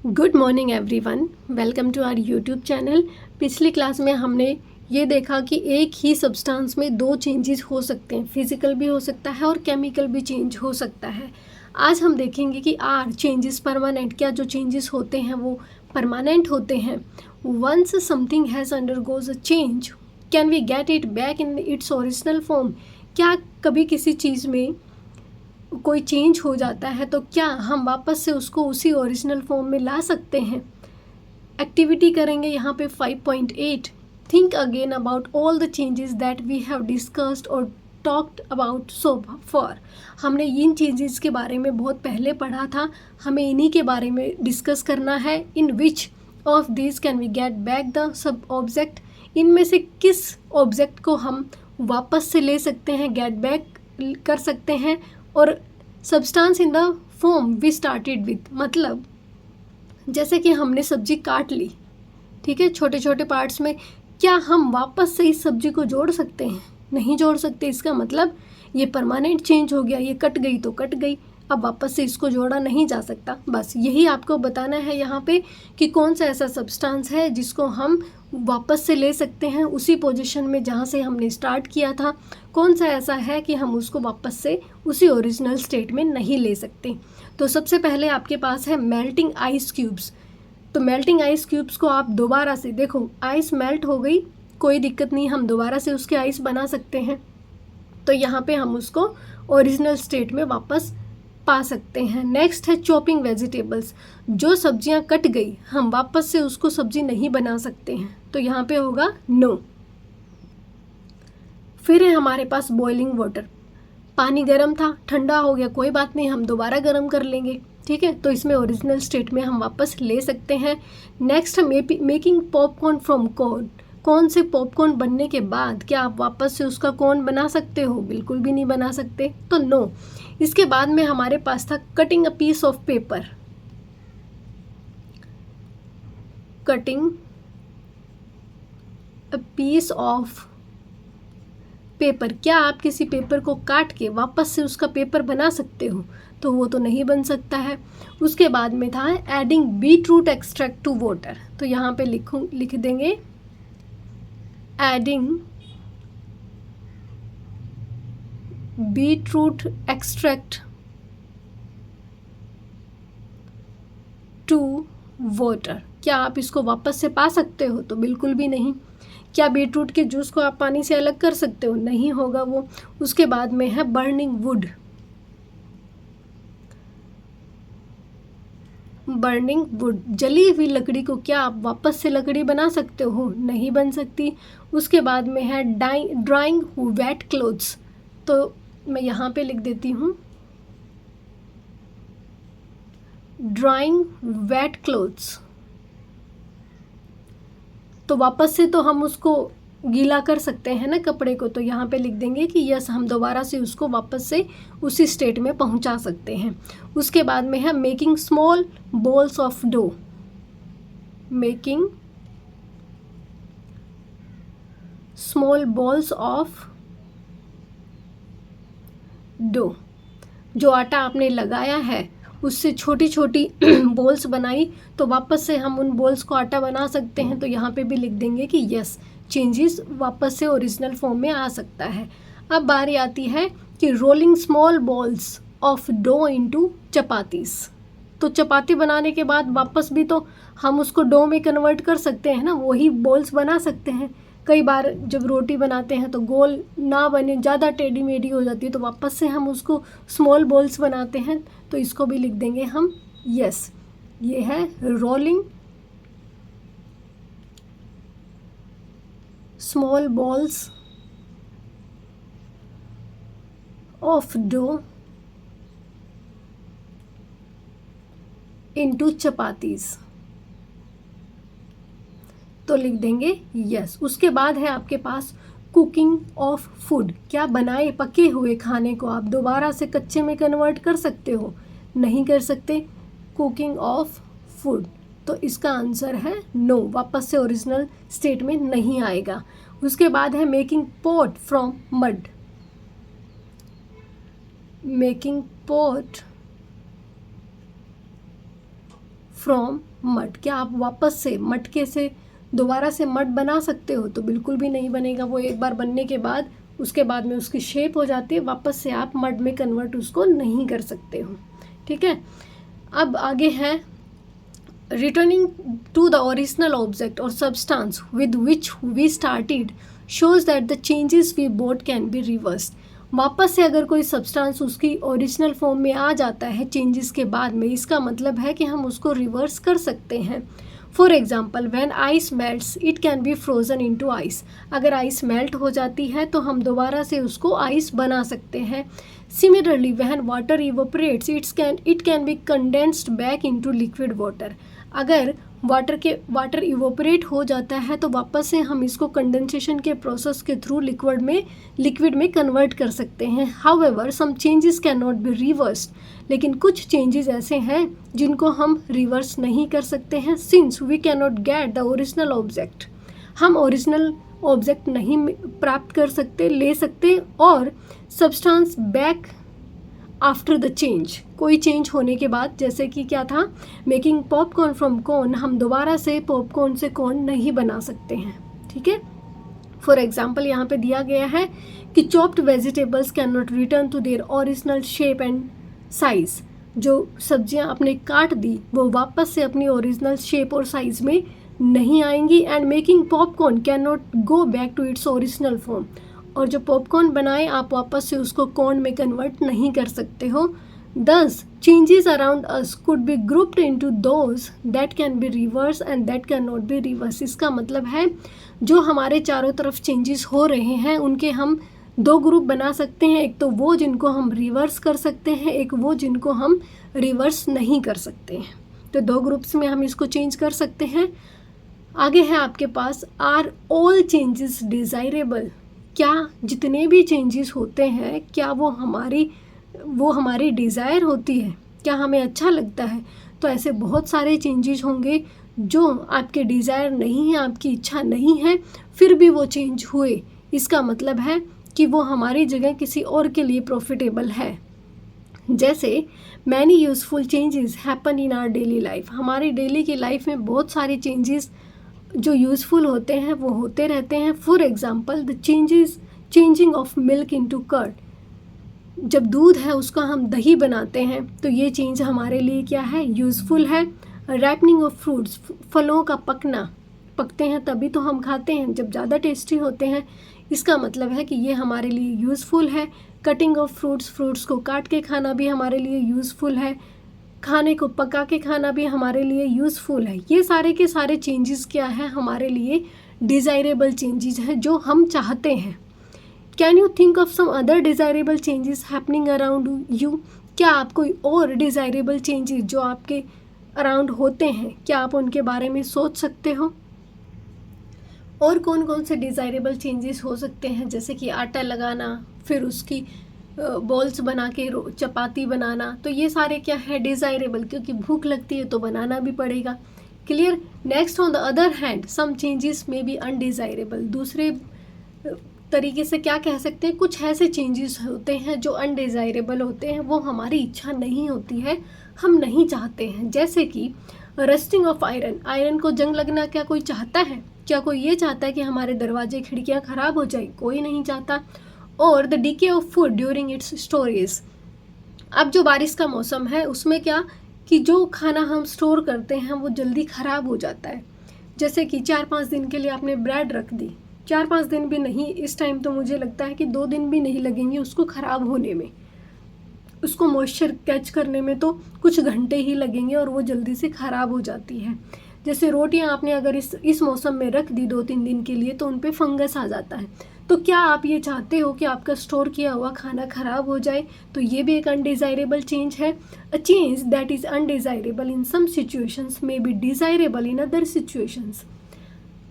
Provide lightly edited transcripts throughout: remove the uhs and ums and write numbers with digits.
Good morning everyone, welcome to our YouTube channel. पिछली class में हमने ये देखा कि एक ही सब्सटेंस में दो चेंजेस हो सकते हैं, फिजिकल भी हो सकता है और केमिकल भी चेंज हो सकता है। आज हम देखेंगे कि आर चेंजेस परमानेंट, क्या जो चेंजेस होते हैं वो परमानेंट होते हैं। Once something has undergoes a change can we get it back in its original form. क्या कभी किसी चीज़ में कोई चेंज हो जाता है तो क्या हम वापस से उसको उसी ओरिजिनल फॉर्म में ला सकते हैं। एक्टिविटी करेंगे यहाँ पे 5.8। Think again about all the changes that we have discussed और टॉक्ड अबाउट सो फॉर। हमने इन चेंजेस के बारे में बहुत पहले पढ़ा था, हमें इन्हीं के बारे में डिस्कस करना है। In which of this can we get back the sub object, इनमें से किस ऑब्जेक्ट को हम वापस से ले सकते हैं, गेट बैक कर सकते हैं। और substance in the form we started with, मतलब जैसे कि हमने सब्जी काट ली, ठीक है, छोटे छोटे पार्ट्स में, क्या हम वापस से इस सब्जी को जोड़ सकते हैं? नहीं जोड़ सकते। इसका मतलब ये परमानेंट चेंज हो गया, ये कट गई तो कट गई, अब वापस से इसको जोड़ा नहीं जा सकता। बस यही आपको बताना है यहाँ पे कि कौन सा ऐसा सब्सटेंस है जिसको हम वापस से ले सकते हैं उसी पोजीशन में जहाँ से हमने स्टार्ट किया था, कौन सा ऐसा है कि हम उसको वापस से उसी ओरिजिनल स्टेट में नहीं ले सकते। तो सबसे पहले आपके पास है मेल्टिंग आइस क्यूब्स। तो मेल्टिंग आइस क्यूब्स को आप दोबारा से देखो, आइस मेल्ट हो गई, कोई दिक्कत नहीं, हम दोबारा से उसके आइस बना सकते हैं। तो यहाँ पे हम उसको ओरिजिनल स्टेट में वापस पा सकते हैं। नेक्स्ट है चॉपिंग वेजिटेबल्स। जो सब्जियां कट गई हम वापस से उसको सब्जी नहीं बना सकते हैं, तो यहाँ पे होगा नो। फिर है हमारे पास बॉइलिंग वाटर। पानी गर्म था, ठंडा हो गया, कोई बात नहीं, हम दोबारा गर्म कर लेंगे, ठीक है, तो इसमें ओरिजिनल स्टेट में हम वापस ले सकते हैं। Next making popcorn from corn. Corn से पॉपकॉर्न बनने के बाद क्या आप वापस से उसका कॉर्न बना सकते हो? बिल्कुल भी नहीं बना सकते, तो नो। इसके बाद में हमारे पास था cutting a piece of paper. Cutting a piece of paper, क्या आप किसी पेपर को काट के वापस से उसका पेपर बना सकते हो? तो वो तो नहीं बन सकता है। उसके बाद में था adding beet root extract to water. तो यहाँ पे लिख देंगे adding beet root extract to water. क्या आप इसको वापस से पा सकते हो? तो बिल्कुल भी नहीं। क्या बीटरूट के जूस को आप पानी से अलग कर सकते हो? नहीं होगा वो। उसके बाद में है बर्निंग वुड। बर्निंग वुड, जली हुई लकड़ी को क्या आप वापस से लकड़ी बना सकते हो? नहीं बन सकती। उसके बाद में है ड्राइंग वेट क्लोथ्स। तो मैं यहाँ पे लिख देती हूँ ड्राइंग वेट क्लोथ्स। तो वापस से तो हम उसको गीला कर सकते हैं ना कपड़े को, तो यहाँ पे लिख देंगे कि यस, हम दोबारा से उसको वापस से उसी स्टेट में पहुँचा सकते हैं। उसके बाद में है making small balls of dough. Making small balls of dough. जो आटा आपने लगाया है उससे छोटी छोटी बॉल्स बनाई, तो वापस से हम उन बॉल्स को आटा बना सकते हैं। तो यहाँ पे भी लिख देंगे कि यस, चेंजेस वापस से ओरिजिनल फॉर्म में आ सकता है। अब बारी आती है कि rolling small balls of dough into chapatis. तो चपाती बनाने के बाद वापस भी तो हम उसको डो में कन्वर्ट कर सकते हैं ना, वही बॉल्स बना सकते हैं। कई बार जब रोटी बनाते हैं तो गोल ना बने, ज़्यादा टेढ़ी मेढ़ी हो जाती है, तो वापस से हम उसको स्मॉल बॉल्स बनाते हैं। तो इसको भी लिख देंगे हम यस, ये है rolling small balls of dough into chapatis. तो लिख देंगे यस। उसके बाद है आपके पास कुकिंग ऑफ फूड। क्या बनाए पके हुए खाने को आप दोबारा से कच्चे में कन्वर्ट कर सकते हो? नहीं कर सकते। कुकिंग ऑफ फूड, तो इसका आंसर है नो, वापस से ओरिजिनल स्टेट में नहीं आएगा। उसके बाद है making pot from mud. Making pot from mud. क्या आप वापस से मटके से दोबारा से मड बना सकते हो? तो बिल्कुल भी नहीं बनेगा। वो एक बार बनने के बाद उसके बाद में उसकी शेप हो जाती है, वापस से आप मड में कन्वर्ट उसको नहीं कर सकते हो। ठीक है, अब आगे है returning to the original object और substance with which we started shows that the changes we brought can be reversed. वापस से अगर कोई सब्सटेंस उसकी ओरिजिनल फॉर्म में आ जाता है चेंजेस के बाद में, इसका मतलब है कि हम उसको रिवर्स कर सकते हैं। For example, when ice melts it can B frozen into ice. अगर आइस मेल्ट हो जाती है तो हम दोबारा से उसको आइस बना सकते हैं। Similarly when water evaporates it can be condensed back into liquid water. अगर वाटर इवोपरेट हो जाता है तो वापस से हम इसको कंडेंसेशन के प्रोसेस के थ्रू लिक्विड में कन्वर्ट कर सकते हैं। However some changes can not be reversed. लेकिन कुछ चेंजेस ऐसे हैं जिनको हम रिवर्स नहीं कर सकते हैं। Since we can not get the original object, हम ओरिजिनल ऑब्जेक्ट नहीं प्राप्त कर सकते, ले सकते, और substance back after the change, कोई चेंज होने के बाद, जैसे कि क्या था, मेकिंग पॉपकॉर्न फ्रॉम कॉर्न, हम दोबारा से पॉपकॉर्न से कॉर्न नहीं बना सकते हैं। ठीक है, फॉर एग्जाम्पल यहाँ पे दिया गया है कि chopped vegetables can not return to their original shape and size. जो सब्जियाँ आपने काट दी वो वापस से अपनी ओरिजिनल शेप और साइज में नहीं आएंगी। And making popcorn can not go back to its original form. और जो पॉपकॉर्न बनाए आप वापस से उसको कॉर्न में कन्वर्ट नहीं कर सकते हो। दस changes around us could be grouped into those that can be reverse and that can not be reverse. इसका मतलब है जो हमारे चारों तरफ चेंजेस हो रहे हैं उनके हम दो ग्रुप बना सकते हैं। एक तो वो जिनको हम रिवर्स कर सकते हैं, एक वो जिनको हम रिवर्स नहीं कर सकते हैं। तो दो ग्रुप्स में हम इसको चेंज कर सकते हैं। आगे है आपके पास, आर ऑल चेंजेस डिज़ायरेबल। क्या जितने भी चेंजेस होते हैं क्या वो हमारी डिज़ायर होती है, क्या हमें अच्छा लगता है? तो ऐसे बहुत सारे चेंजेस होंगे जो आपके डिज़ायर नहीं है, आपकी इच्छा नहीं है, फिर भी वो चेंज हुए। इसका मतलब है कि वो हमारी जगह किसी और के लिए प्रॉफिटेबल है। जैसे many useful changes happen in our daily life. हमारी डेली की लाइफ में बहुत सारे चेंजेस जो यूज़फुल होते हैं वो होते रहते हैं। For example, the changing of milk into curd. जब दूध है उसका हम दही बनाते हैं तो ये चेंज हमारे लिए क्या है, यूज़फुल है। रैपनिंग ऑफ फ्रूट्स, फलों का पकते हैं तभी तो हम खाते हैं जब ज़्यादा टेस्टी होते हैं। इसका मतलब है कि ये हमारे लिए यूज़फुल है। कटिंग ऑफ फ्रूट्स को काट के खाना भी हमारे लिए यूज़फुल है। खाने को पका के खाना भी हमारे लिए यूज़फुल है। ये सारे के सारे चेंजेस क्या है, हमारे लिए डिज़ायरेबल चेंजेस हैं जो हम चाहते हैं। Can you think of some other desirable changes happening around you. क्या आप कोई और डिज़ायरेबल चेंजेस जो आपके अराउंड होते हैं, क्या आप उनके बारे में सोच सकते हो? और कौन कौन से डिज़ायरेबल चेंजेस हो सकते हैं, जैसे कि आटा लगाना, फिर उसकी बॉल्स बना के चपाती बनाना। तो ये सारे क्या है, डिज़ायरेबल, क्योंकि भूख लगती है तो बनाना भी पड़ेगा। Clear. Next, on the other hand some changes may be undesirable. दूसरे तरीके से क्या कह सकते हैं, कुछ ऐसे चेंजेस होते हैं जो अनडिज़ायरेबल होते हैं, वो हमारी इच्छा नहीं होती है, हम नहीं चाहते हैं। जैसे कि रस्टिंग ऑफ आयरन को जंग लगना क्या कोई चाहता है? क्या कोई ये चाहता है कि हमारे दरवाजे खिड़कियाँ ख़राब हो जाए? कोई नहीं चाहता। और the decay of food during its storage. अब जो बारिश का मौसम है उसमें क्या कि जो खाना हम स्टोर करते हैं वो जल्दी ख़राब हो जाता है। जैसे कि 4-5 दिन के लिए आपने ब्रेड रख दी, 4-5 दिन भी नहीं, इस टाइम तो मुझे लगता है कि 2 दिन भी नहीं लगेंगे उसको ख़राब होने में। उसको मॉइस्चर कैच करने में तो कुछ घंटे ही लगेंगे और वो जल्दी से ख़राब हो जाती है। जैसे रोटियां आपने अगर इस मौसम में रख दी 2-3 दिन के लिए तो उन पे फंगस आ जाता है। तो क्या आप ये चाहते हो कि आपका स्टोर किया हुआ खाना ख़राब हो जाए? तो ये भी एक अनडिज़ायरेबल चेंज है। A change that is undesirable in some situations may be desirable in other situations.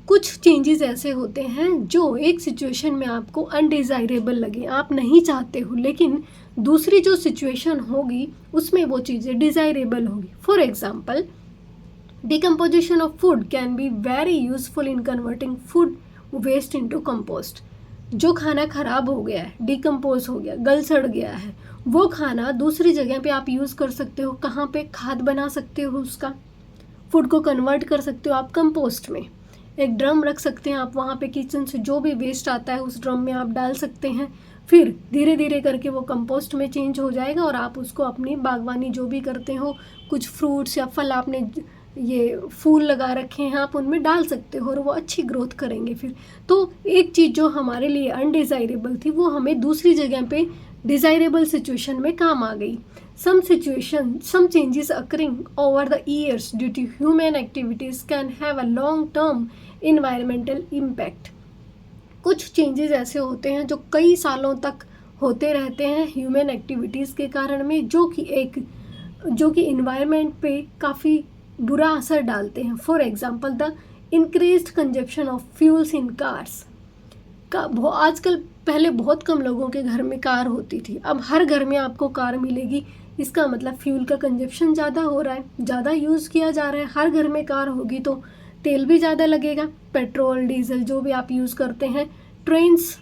कुछ चेंजेस ऐसे होते हैं जो एक सिचुएशन में आपको अनडिज़ायरेबल लगे, आप नहीं चाहते हो, लेकिन दूसरी जो सिचुएशन होगी उसमें वो चीज़ें डिज़ायरेबल होगी। For example, decomposition of food can be very useful in converting food waste into compost. जो खाना ख़राब हो गया है, डिकम्पोज हो गया, गल सड़ गया है, वो खाना दूसरी जगह पे आप यूज़ कर सकते हो। कहाँ पे? खाद बना सकते हो उसका। फूड को कन्वर्ट कर सकते हो आप कंपोस्ट में। एक ड्रम रख सकते हैं आप, वहाँ पे किचन से जो भी वेस्ट आता है उस ड्रम में आप डाल सकते हैं। फिर धीरे धीरे करके वो कंपोस्ट में चेंज हो जाएगा और आप उसको अपनी बागवानी जो भी करते हो, कुछ फ्रूट्स या फल आपने ये फूल लगा रखे हैं आप उनमें डाल सकते हो और वो अच्छी ग्रोथ करेंगे। फिर तो एक चीज़ जो हमारे लिए अनडिज़ायरेबल थी वो हमें दूसरी जगह पे डिज़ायरेबल सिचुएशन में काम आ गई। some changes occurring over the years due to human activities can have a long term environmental impact। कुछ चेंजेस ऐसे होते हैं जो कई सालों तक होते रहते हैं ह्यूमन एक्टिविटीज़ के कारण में, जो कि इन्वायरमेंट पे काफ़ी बुरा असर डालते हैं। For example the increased consumption of fuels in cars आजकल पहले बहुत कम लोगों के घर में कार होती थी, अब हर घर में आपको कार मिलेगी। इसका मतलब फ्यूल का कंजप्शन ज़्यादा हो रहा है, ज़्यादा यूज़ किया जा रहा है। हर घर में कार होगी तो तेल भी ज़्यादा लगेगा, पेट्रोल डीजल जो भी आप यूज़ करते हैं। ट्रेन्स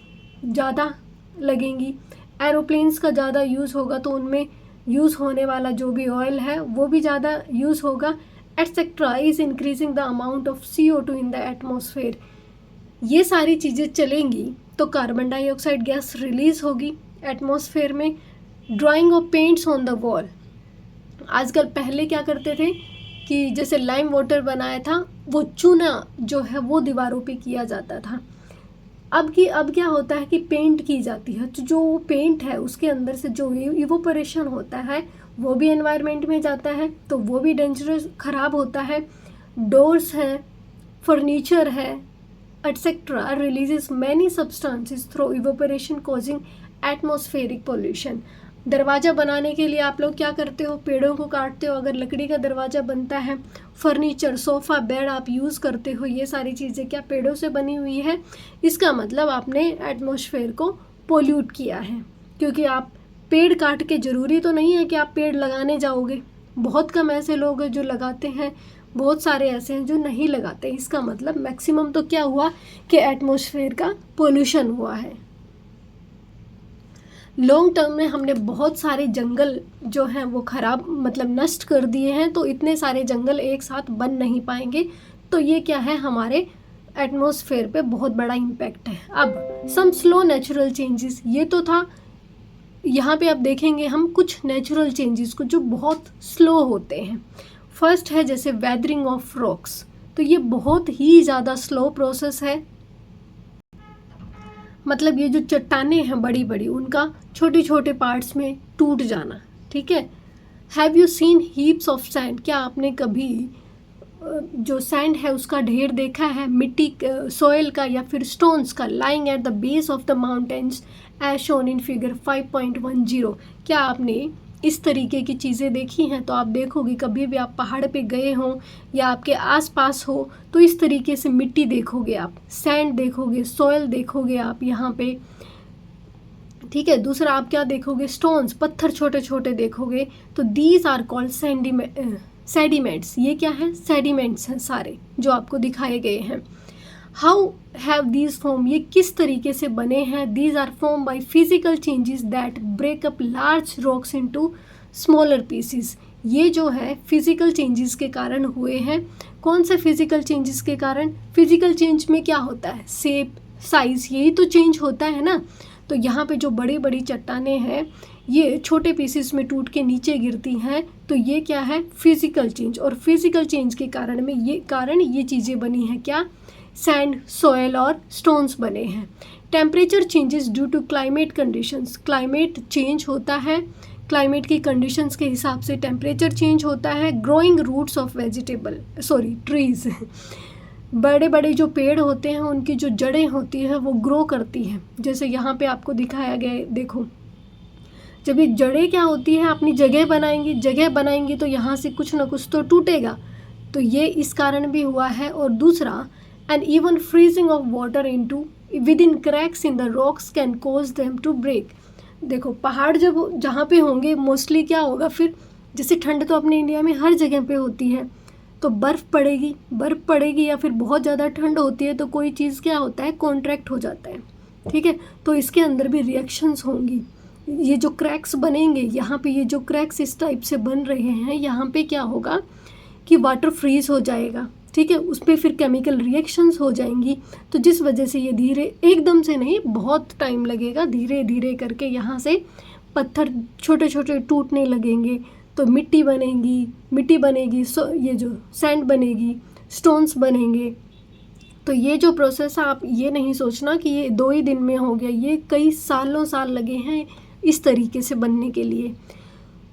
ज़्यादा लगेंगी, एरोप्लेन्स का ज़्यादा यूज़ होगा तो उनमें यूज़ होने वाला जो भी ऑयल है वो भी ज़्यादा यूज़ होगा, etcetera is increasing the amount of CO2 in the atmosphere. ये सारी चीज़ें चलेंगी तो कार्बन डाइऑक्साइड गैस रिलीज़ होगी एटमॉस्फेयर में। Drying of paints on the wall, आजकल पहले क्या करते थे कि जैसे लाइम वाटर बनाया था वो चूना जो है वो दीवारों पे किया जाता था। अब क्या होता है कि पेंट की जाती है, तो जो पेंट है उसके अंदर से जो इवोपरेशन होता है वो भी एनवायरनमेंट में जाता है तो वो भी डेंजरस ख़राब होता है। डोर्स हैं, फर्नीचर है, etcetera releases many substances through evaporation causing atmospheric pollution. दरवाज़ा बनाने के लिए आप लोग क्या करते हो, पेड़ों को काटते हो। अगर लकड़ी का दरवाज़ा बनता है, फर्नीचर सोफ़ा बेड आप यूज़ करते हो, ये सारी चीज़ें क्या पेड़ों से बनी हुई है। इसका मतलब आपने एटमॉस्फेयर को पोल्यूट किया है, क्योंकि आप पेड़ काट के, ज़रूरी तो नहीं है कि आप पेड़ लगाने जाओगे। बहुत कम ऐसे लोग हैं जो लगाते हैं, बहुत सारे ऐसे हैं जो नहीं लगाते। इसका मतलब मैक्सिमम तो क्या हुआ कि एटमॉस्फेयर का पोल्यूशन हुआ है। लॉन्ग टर्म में हमने बहुत सारे जंगल जो हैं वो ख़राब मतलब नष्ट कर दिए हैं, तो इतने सारे जंगल एक साथ बन नहीं पाएंगे। तो ये क्या है, हमारे एटमॉस्फेयर पे बहुत बड़ा इम्पैक्ट है। अब सम स्लो नेचुरल चेंजेस, ये तो था। यहाँ पे आप देखेंगे हम कुछ नेचुरल चेंजेस को जो बहुत स्लो होते हैं। फर्स्ट है जैसे वेदरिंग ऑफ रॉक्स, तो ये बहुत ही ज़्यादा स्लो प्रोसेस है। मतलब ये जो चट्टानें हैं बड़ी बड़ी, उनका छोटे छोटे पार्ट्स में टूट जाना, ठीक है। Have you seen heaps of sand, क्या आपने कभी जो सैंड है उसका ढेर देखा है, मिट्टी सॉइल का या फिर स्टोन्स का, lying at the base of the mountains as shown in figure 5.10। क्या आपने इस तरीके की चीज़ें देखी हैं? तो आप देखोगे कभी भी आप पहाड़ पे गए हों या आपके आसपास हो तो इस तरीके से मिट्टी देखोगे आप, सैंड देखोगे, सॉइल देखोगे आप यहाँ पे, ठीक है। दूसरा आप क्या देखोगे, स्टोन्स, पत्थर छोटे छोटे देखोगे। तो दीज आर कॉल्ड सेडिमेंट्स। ये क्या है, सेडिमेंट्स हैं सारे जो आपको दिखाए गए हैं। हाउ हैव दीज फॉर्म, ये किस तरीके से बने हैं। These are form by physical changes that break up large rocks into smaller pieces. ये जो है फिजिकल चेंजेस के कारण हुए हैं। कौन से फिजिकल चेंजेस के कारण? फिजिकल चेंज में क्या होता है, शेप, साइज, यही तो चेंज होता है ना। तो यहाँ पे जो बड़ी बड़ी चट्टानें हैं ये छोटे पीसेस में टूट के नीचे गिरती हैं, तो ये क्या है, फिजिकल चेंज। और फिजिकल चेंज के कारण में ये चीज़ें बनी हैं, क्या, सैंड, सॉयल और स्टोन्स बने हैं। Temperature changes due to climate conditions, climate change होता है, क्लाइमेट की कंडीशंस के हिसाब से टेम्परेचर चेंज होता है। ग्रोइंग रूट्स ऑफ ट्रीज, बड़े बड़े जो पेड़ होते हैं उनकी जो जड़ें होती हैं वो ग्रो करती हैं। जैसे यहाँ पे आपको दिखाया गया है, देखो, जब ये जड़ें क्या होती हैं, अपनी जगह बनाएंगी तो यहाँ से कुछ ना कुछ तो टूटेगा, तो ये इस कारण भी हुआ है। और दूसरा, and even freezing of water into within cracks in the rocks can cause them to break. देखो पहाड़ जब जहाँ पे होंगे मोस्टली क्या होगा, फिर जैसे ठंड तो अपने इंडिया में हर जगह पे होती है, तो बर्फ़ पड़ेगी या फिर बहुत ज़्यादा ठंड होती है तो कोई चीज़ क्या होता है, कॉन्ट्रैक्ट हो जाता है, ठीक है। तो इसके अंदर भी रिएक्शंस होंगी। ये जो क्रैक्स बनेंगे यहाँ पे, ये जो क्रैक्स इस टाइप से बन रहे हैं, यहाँ पे क्या होगा कि वाटर फ्रीज हो जाएगा, ठीक है, उस पर फिर केमिकल रिएक्शंस हो जाएंगी। तो जिस वजह से ये धीरे, एकदम से नहीं, बहुत टाइम लगेगा, धीरे धीरे करके यहाँ से पत्थर छोटे छोटे टूटने लगेंगे, तो मिट्टी बनेगी, ये जो सैंड बनेगी, स्टोन्स बनेंगे। तो ये जो प्रोसेस है, आप ये नहीं सोचना कि ये 2 ही दिन में हो गया, ये कई सालों साल लगे हैं इस तरीके से बनने के लिए।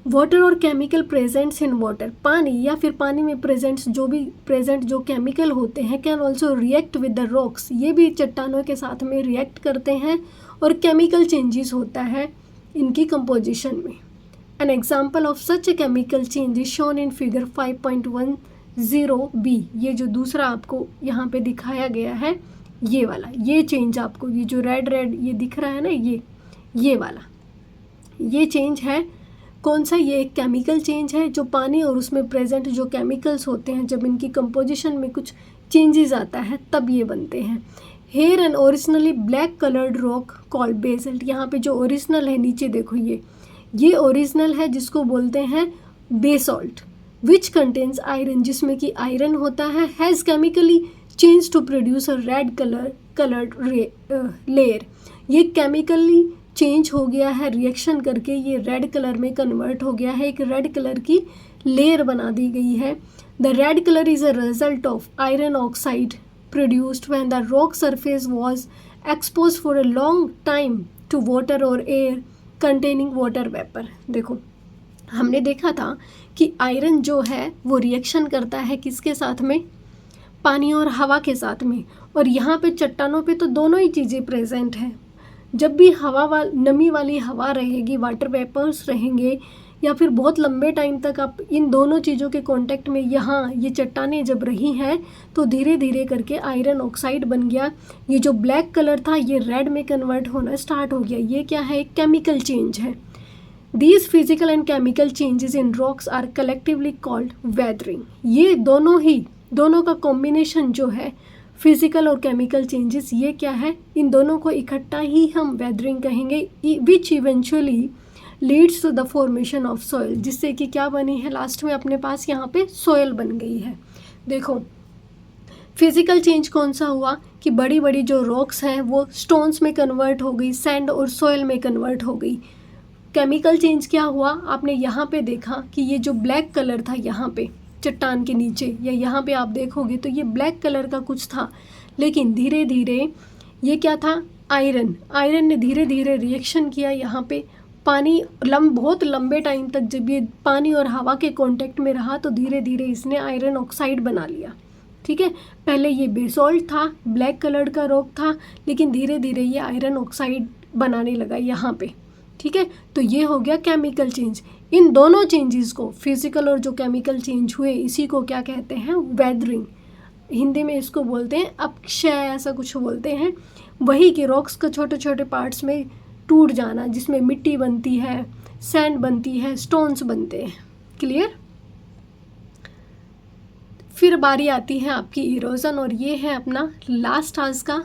वाटर और केमिकल प्रेजेंट्स इन वाटर, पानी या फिर पानी में प्रेजेंट जो केमिकल होते हैं, can also react with the rocks, ये भी चट्टानों के साथ में रिएक्ट करते हैं और केमिकल चेंजेस होता है इनकी कंपोजिशन में। N example of such a chemical change is shown in figure 5.10b, ये जो दूसरा आपको यहाँ पे दिखाया गया है, ये वाला, ये चेंज आपको, ये जो रेड ये दिख रहा है ना, ये वाला, ये चेंज है कौन सा? ये एक केमिकल चेंज है जो पानी और उसमें प्रेजेंट जो केमिकल्स होते हैं, जब इनकी कंपोजिशन में कुछ चेंजेस आता है तब ये बनते हैं। Here an originally black coloured rock called basalt, यहाँ पे जो ओरिजिनल है नीचे देखो, ये ओरिजिनल है जिसको बोलते हैं बेसॉल्ट, विच कंटेन्स आयरन, जिसमें कि आयरन होता है, has chemically change to produce a red coloured layer, ये केमिकली चेंज हो गया है रिएक्शन करके, ये रेड कलर में कन्वर्ट हो गया है, एक रेड कलर की लेयर बना दी गई है। The red colour is a result of iron oxide produced when the rock surface was exposed for a long time to water or air containing water vapor। देखो, हमने देखा था कि आयरन जो है वो रिएक्शन करता है किसके साथ में? पानी और हवा के साथ में, और यहाँ पे चट्टानों पे तो दोनों ही चीज़ें प्रेजेंट हैं। जब भी नमी वाली हवा रहेगी, वाटर वेपर्स रहेंगे, या फिर बहुत लंबे टाइम तक आप इन दोनों चीज़ों के कांटेक्ट में, यहाँ ये चट्टानें जब रही हैं तो धीरे धीरे करके आयरन ऑक्साइड बन गया, ये जो ब्लैक कलर था ये रेड में कन्वर्ट होना स्टार्ट हो गया। ये क्या है? एक केमिकल चेंज है। These physical and chemical changes in rocks are collectively called weathering. ये दोनों का कॉम्बिनेशन जो है, फिजिकल और केमिकल चेंजेस, ये क्या है? इन दोनों को इकट्ठा ही हम वेदरिंग कहेंगे, which eventually leads to the formation of soil, जिससे कि क्या बनी है लास्ट में अपने पास यहाँ पे सॉइल बन गई है। देखो, फिजिकल चेंज कौन सा हुआ कि बड़ी बड़ी जो रॉक्स हैं वो स्टोन्स में कन्वर्ट हो गई, सैंड और सॉइल में कन्वर्ट हो गई। केमिकल चेंज क्या हुआ? आपने यहाँ पे देखा कि ये जो ब्लैक कलर था यहाँ पे चट्टान के नीचे, या यहाँ पे आप देखोगे तो ये ब्लैक कलर का कुछ था, लेकिन धीरे धीरे ये क्या था? आयरन ने धीरे धीरे रिएक्शन किया यहाँ पे। पानी बहुत लंबे टाइम तक जब ये पानी और हवा के कांटेक्ट में रहा तो धीरे धीरे इसने आयरन ऑक्साइड बना लिया। ठीक है, पहले ये बेसॉल्ट था, ब्लैक कलर का रॉक था, लेकिन धीरे धीरे ये आयरन ऑक्साइड बनाने लगा यहाँ पे। ठीक है, तो ये हो गया केमिकल चेंज। इन दोनों चेंजेस को, फिजिकल और जो केमिकल चेंज हुए, इसी को क्या कहते हैं? वेदरिंग। हिंदी में इसको बोलते हैं अपक्षय, ऐसा कुछ बोलते हैं। वही कि रॉक्स के छोटे छोटे पार्ट्स में टूट जाना, जिसमें मिट्टी बनती है, सैंड बनती है, स्टोन्स बनते हैं। क्लियर? फिर बारी आती है आपकी इरोजन, और ये है अपना लास्ट आज का।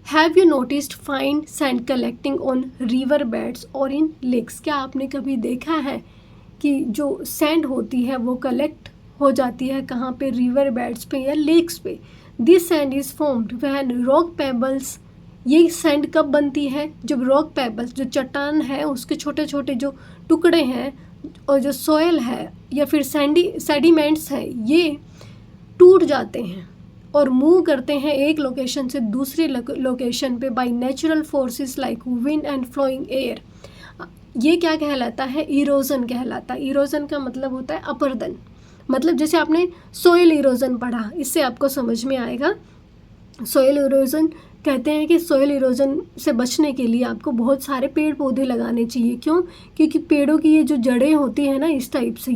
Have you noticed fine sand collecting on river beds और इन लेक्स? क्या आपने कभी देखा है कि जो सैंड होती है वो कलेक्ट हो जाती है कहाँ पे? रिवर बेड्स पे या लेक्स पे। This sand is formed when rock pebbles, ये सैंड कब बनती है? जब रॉक पेबल्स, जो चट्टान है उसके छोटे छोटे जो टुकड़े हैं, और जो सॉयल है या फिर सेडिमेंट्स है, ये टूट जाते हैं और मूव करते हैं एक लोकेशन से दूसरी लोकेशन पे by natural forces like wind and flowing air. ये क्या कहलाता है? इरोजन कहलाता है। इरोजन का मतलब होता है अपरदन। मतलब जैसे आपने सोइल इरोजन पढ़ा, इससे आपको समझ में आएगा। सोइल इरोजन कहते हैं कि सोइल इरोजन से बचने के लिए आपको बहुत सारे पेड़ पौधे लगाने चाहिए। क्यों? क्योंकि पेड़ों की ये जो जड़ें होती हैं ना, इस टाइप से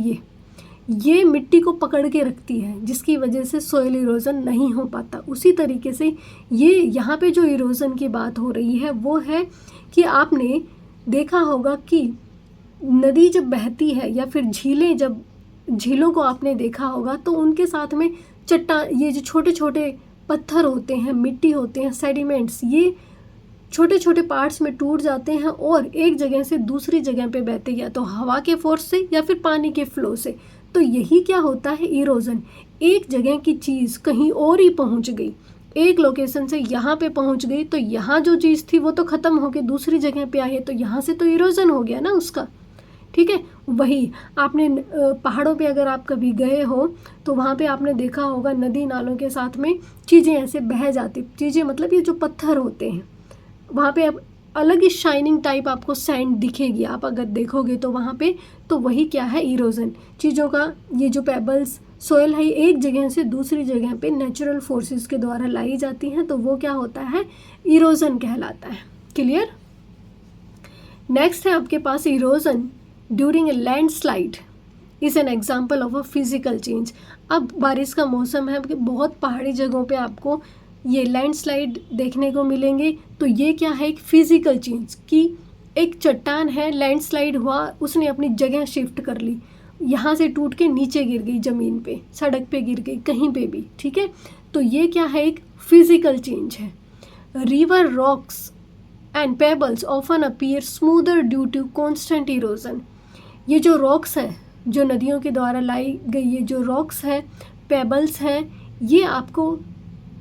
ये मिट्टी को पकड़ के रखती है, जिसकी वजह से सोइल इरोजन नहीं हो पाता। उसी तरीके से ये यहाँ पे जो इरोजन की बात हो रही है वो है कि आपने देखा होगा कि नदी जब बहती है या फिर झीलों को आपने देखा होगा तो उनके साथ में ये जो छोटे छोटे पत्थर होते हैं, मिट्टी होते हैं, सेडिमेंट्स, ये छोटे छोटे पार्ट्स में टूट जाते हैं और एक जगह से दूसरी जगह पे बहते, या तो हवा के फोर्स से या फिर पानी के फ्लो से। तो यही क्या होता है इरोजन। एक जगह की चीज़ कहीं और ही पहुंच गई, एक लोकेशन से यहाँ पे पहुंच गई, तो यहाँ जो चीज़ थी वो तो ख़त्म हो गई, दूसरी जगह पे आई है, तो यहाँ से तो इरोजन हो गया ना उसका। ठीक है, वही आपने पहाड़ों पे अगर आप कभी गए हो तो वहाँ पे आपने देखा होगा नदी नालों के साथ में चीज़ें ऐसे बह जाती, चीज़ें मतलब ये जो पत्थर होते हैं वहाँ पे अब अलग ही शाइनिंग टाइप आपको सैंड दिखेगी आप अगर देखोगे तो वहाँ पे। तो वही क्या है इरोजन, चीज़ों का ये जो पेबल्स सोयल है एक जगह से दूसरी जगह पे नेचुरल फोर्सेस के द्वारा लाई जाती हैं, तो वो क्या होता है इरोजन कहलाता है। क्लियर। नेक्स्ट है आपके पास erosion during a landslide is an example of a physical change. अब बारिश का मौसम है, बहुत पहाड़ी जगहों पे आपको ये लैंडस्लाइड देखने को मिलेंगे। तो ये क्या है एक फिजिकल चेंज कि एक चट्टान है, लैंडस्लाइड हुआ, उसने अपनी जगह शिफ्ट कर ली, यहाँ से टूट के नीचे गिर गई ज़मीन पे, सड़क पे गिर गई, कहीं पे भी। ठीक है, तो ये क्या है एक फिजिकल चेंज है। River rocks and pebbles often appear smoother due to constant erosion. ये जो रॉक्स हैं जो नदियों के द्वारा लाई गई, ये जो रॉक्स हैं पेबल्स हैं, ये आपको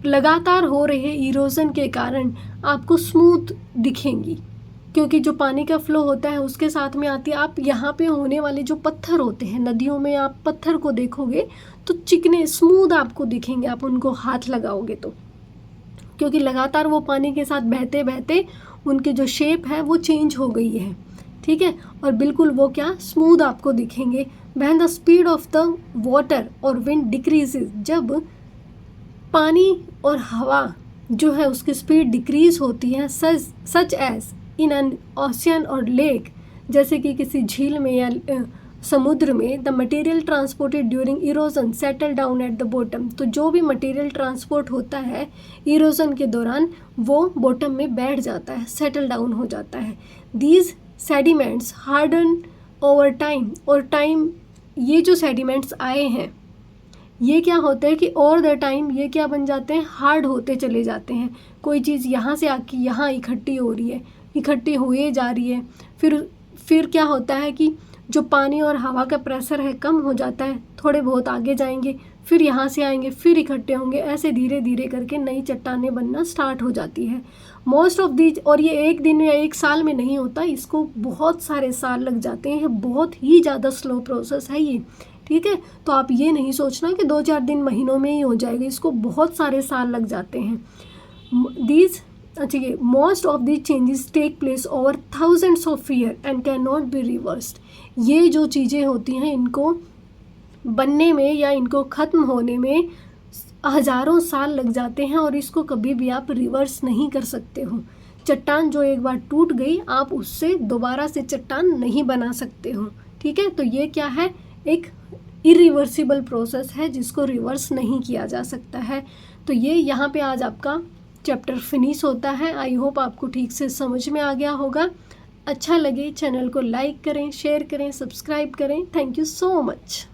लगातार हो रहे इरोजन के कारण आपको स्मूथ दिखेंगी, क्योंकि जो पानी का फ्लो होता है उसके साथ में आती है। आप यहाँ पे होने वाले जो पत्थर होते हैं नदियों में, आप पत्थर को देखोगे तो चिकने स्मूथ आपको दिखेंगे, आप उनको हाथ लगाओगे तो, क्योंकि लगातार वो पानी के साथ बहते बहते उनके जो शेप है वो चेंज हो गई है। ठीक है, और बिल्कुल वो क्या स्मूथ आपको दिखेंगे। When the speed of the water और विंड डिक्रीजेज, जब पानी और हवा जो है उसकी स्पीड डिक्रीज होती है, such as in an ocean और लेक, जैसे कि किसी झील में या समुद्र में, the material transported during erosion settle down at the bottom. तो जो भी मटेरियल ट्रांसपोर्ट होता है इरोजन के दौरान वो बॉटम में बैठ जाता है, सेटल डाउन हो जाता है। These sediments harden over time, और टाइम ये जो सेडिमेंट्स आए हैं ये क्या होता है कि ओवर द टाइम ये क्या बन जाते हैं, हार्ड होते चले जाते हैं। कोई चीज़ यहाँ से आके यहाँ इकट्ठी हो रही है, इकट्ठी हुए जा रही है, फिर क्या होता है कि जो पानी और हवा का प्रेशर है कम हो जाता है, थोड़े बहुत आगे जाएंगे, फिर यहाँ से आएंगे, फिर इकट्ठे होंगे, ऐसे धीरे धीरे करके नई चट्टानें बनना स्टार्ट हो जाती है। मोस्ट ऑफ दीज, और ये एक दिन या एक साल में नहीं होता, इसको बहुत सारे साल लग जाते हैं, बहुत ही ज़्यादा स्लो प्रोसेस है ये। ठीक है, तो आप ये नहीं सोचना कि 2-4 दिन महीनों में ही हो जाएगा, इसको बहुत सारे साल लग जाते हैं। ये most of these changes take place over thousands of year and can not be reversed. ये जो चीज़ें होती हैं इनको बनने में या इनको ख़त्म होने में हज़ारों साल लग जाते हैं, और इसको कभी भी आप रिवर्स नहीं कर सकते हो। चट्टान जो एक बार टूट गई, आप उससे दोबारा से चट्टान नहीं बना सकते हो। ठीक है, तो ये क्या है एक इरिवर्सिबल प्रोसेस है जिसको रिवर्स नहीं किया जा सकता है। तो ये यहाँ पे आज आपका चैप्टर फिनिश होता है। आई होप आपको ठीक से समझ में आ गया होगा। अच्छा लगे चैनल को लाइक करें, शेयर करें, सब्सक्राइब करें। Thank you so much.